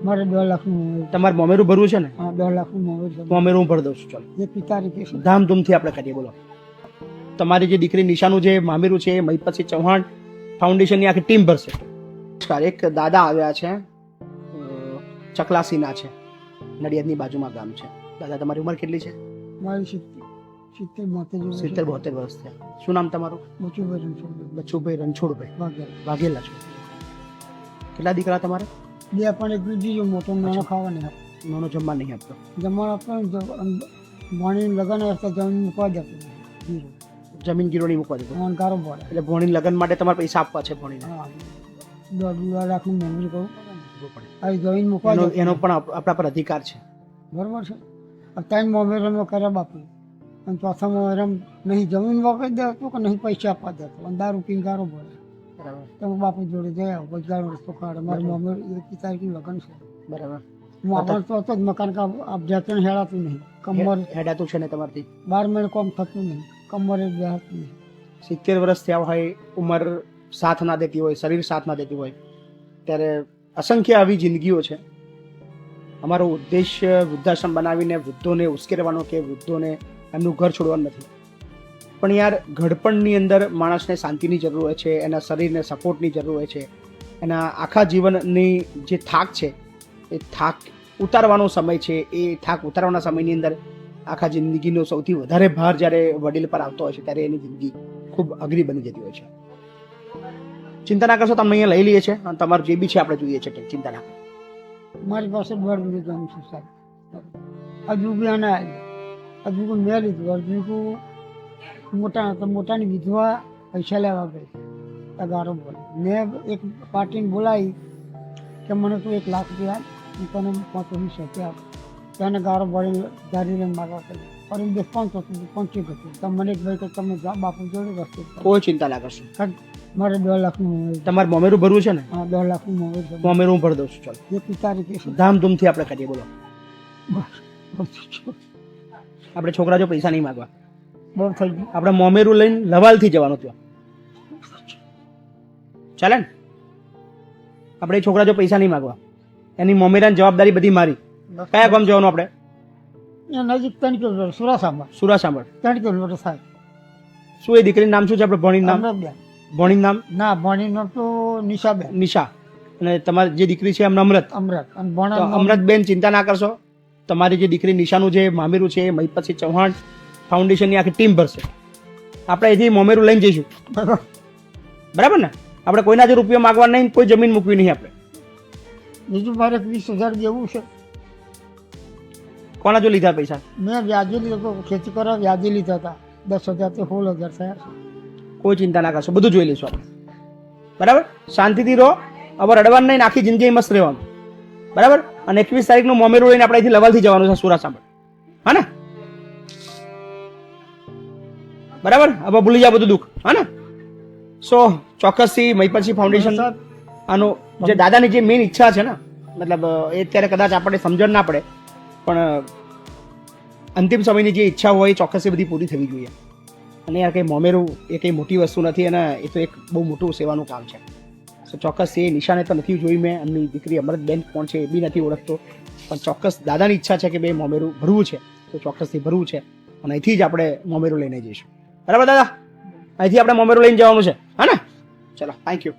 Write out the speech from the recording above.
મારે 2 લાખનું તમારે મોમેરું ભરવું છે ને? હા 2 લાખનું મોમેરું છે. મોમેરું હું ભરી દઉં છું. ચાલો જે પિતા રીતે છે. ધામધૂમથી આપણે કરીએ. બોલો. તમારી જે દીકરી નિશાનું જે મામેરું છે એ મહિપતસિંહ ચૌહાણ ફાઉન્ડેશનની આખી ટીમ ભરશે. નમસ્કાર. એક દાદા આવ્યા છે, ચકલાસીના છે, નડિયાદની બાજુમાં ગામ છે. દાદા તમારી ઉંમર કેટલી છે? મારી 70-72 વર્ષ થયા. શું નામ તમારું? બચુભાઈ રણછોડભાઈ વાઘેલા છો. કેટલા દીકરા તમારે? 2 પણ એક બીજો મોટો નાનો ખાવા નહીં આપતો. નાનો જમવા નહીં આપતો. જમવા આપતો ભણી લગન હતા જમીન મૂકવા જતો. જમીન ગીરોણી મૂકવા દીધો. મને કારો પડે એટલે ભણી લગન માટે તમારે પૈસા આપવા છે ભણીને? હા 2 લાખનું મોમેરું કહું આ જમીન મૂકવા જતો. એનો પણ આપણા પર અધિકાર છે. બરોબર છે. 3 મોમેરમ કર્યા બાપુ અને ચોથા મોમેરમ નહીં જમીન વાપરી દેતો કે નહીં પૈસા આપવા દેતો અને દારૂ પીને ગારો પડે. બરાબર. તમે બાપુ જોડે જયા બજાર રસ્તો કાઢે મારું મોમેર 1 તારીખનું લગ્ન છે. બરાબર. હું આપણે તો હતો જ મકાન અભ્યાસન હેડાતું નહીં. કમર હેડાતું છે ને તમારથી? 12 મહિને કોમ થતું નહીં. કમરે બેહાતું નહીં. 70 વર્ષ થયા હોય, ઉંમર સાથ ના દેતી હોય, શરીર સાથ ના દેતી હોય, ત્યારે અસંખ્ય આવી જિંદગીઓ છે. અમારો ઉદ્દેશ્ય વૃદ્ધાશ્રમ બનાવીને વૃદ્ધોને ઉશ્કેરવાનો કે વૃદ્ધોને એમનું ઘર છોડવાનું નથી. પણ યાર, ઘડપણની અંદર માણસને શાંતિની જરૂર હોય છે, એના શરીરને સપોર્ટની જરૂર હોય છે, એના આખા જીવનની જે થાક છે એ થાક ઉતારવાનો સમય છે. એ થાક ઉતારવાના સમયની અંદર આખા જિંદગીનો સૌથી વધારે ભાર જ્યારે વડીલ પર આવતો હોય છે ત્યારે એની જિંદગી ખૂબ અઘરી બની જતી હોય છે. ચિંતા ના કરશો, તમને અહીંયા લઈ લઈએ છીએ અને તમારું જે બી છે આપણે જોઈએ છે. ચિંતા ના કરો. મારી પાસે 2 વીઘા જમીન છે સાહેબ. હજુ બી આના હજુ મેં લીધું. હજુ મોટા હતા, મોટાની વિધવા પૈસા લેવા ગઈ ગારો બોલે. મેં એક પાર્ટીને બોલાવી કે મને તું 1 લાખ રૂપિયા હું તને 5 રૂપિયા તેને ગારો ભરી ગાડી લઈને મારવા કરી. ફરી 5 હતું 5 હતું. તમે મને ભાઈ કે તમે બાપુ જોડે રસ્તે. કોઈ ચિંતા ના કરશો. મારે 2 લાખનું તમારે મોમેરું ભરવું છે ને? હા 2 લાખનું મોમેરું છે. મોમેરું હું ભરી દઉં છું. ચાલો જે પિતા રીતે છે. ધામધૂમથી આપણે કરીએ. બોલો. આપણે છોકરા જો પૈસા નહીં માંગવા, બહુ થઈ ગયું. આપણે મોમેરું લઈને લવાલથી જવાનું ત્યાં. ચાલે ને? આપણે એ છોકરા જો પૈસા નહીં માંગવા, એની મોમેરાની જવાબદારી બધી મારી. કયા ગામ જવાનું આપણે? એ નજીક 3 કિલોમીટર સુરાસાંભળ. સુરાસાંભળ 3 કિલોમીટર થાય. શું એ દીકરીનું નામ શું છે? આપણે ભણીનું નામ? અમરતબેન. ભણીનું નામ? ના ભણીનું તો નિશાબેન. નિશા. અને તમારી જે દીકરી છે એમને અમૃત. અમરત અને તો ભણા અમૃતબેન, ચિંતા ના કરશો. તમારી જે દીકરી નિશાનું જે મામેરું છે એ મહિપતસિંહ ચૌહાણ ફાઉન્ડેશનની આખી ટીમ ભરશે. આપણે અહીંથી મોમેરું લઈને જઈશું. બરાબર ને? આપણે કોઈના જે રૂપિયા માગવા નહીં, કોઈ જમીન મૂકવી નહીં. આપણે બીજું મારે 20,000 દેવું છે. કોના જો લીધા પૈસા? મેં વ્યાજે લીધો, ખેતી કરવા વ્યાજે લીધા હતા. 10,000 થી 16,000 થયા. કોઈ ચિંતા ના કરશો, બધું જોઈ લઈશું આપણે. બરાબર? શાંતિથી રહો. હવે રડવાનું નહીં, આખી જિંદગી મસ્ત રહેવાનું. બરાબર? અને 21 તારીખનું મોમેરું લઈને આપણે અહીંથી લવાલથી જવાનું છે સુરાસાંભળ. હા ને? બરાબર? હવે ભૂલી જાઓ બધું દુઃખ. હા ને? સો ચોક્કસથી મહિપતસિંહ ફાઉન્ડેશન આનું જે દાદાની જે મેઇન ઈચ્છા છે ને, મતલબ એ અત્યારે કદાચ આપણે સમજણ ના પડે, પણ અંતિમ સમયની જે ઈચ્છા હોય એ ચોક્કસ બધી પૂરી થવી જોઈએ. અને યાર કંઈ મોમેરું એ કંઈ મોટી વસ્તુ નથી અને એ તો એક બહુ મોટું સેવાનું કામ છે. સો ચોક્કસ એ નિશાને તો નથી જોઈ મેં. એમની દીકરી અમૃતબેન કોણ છે એ બી નથી ઓળખતો, પણ ચોક્કસ દાદાની ઈચ્છા છે કે બે મોમેરું ભરવું છે તો ચોક્કસથી ભરવું છે. અને અહીંથી જ આપણે મોમેરું લઈને જઈશું. બરાબર દાદા? અહીંથી આપણે મોમેરું લઈને જવાનું છે. હા ને? ચલો, થેન્ક યુ.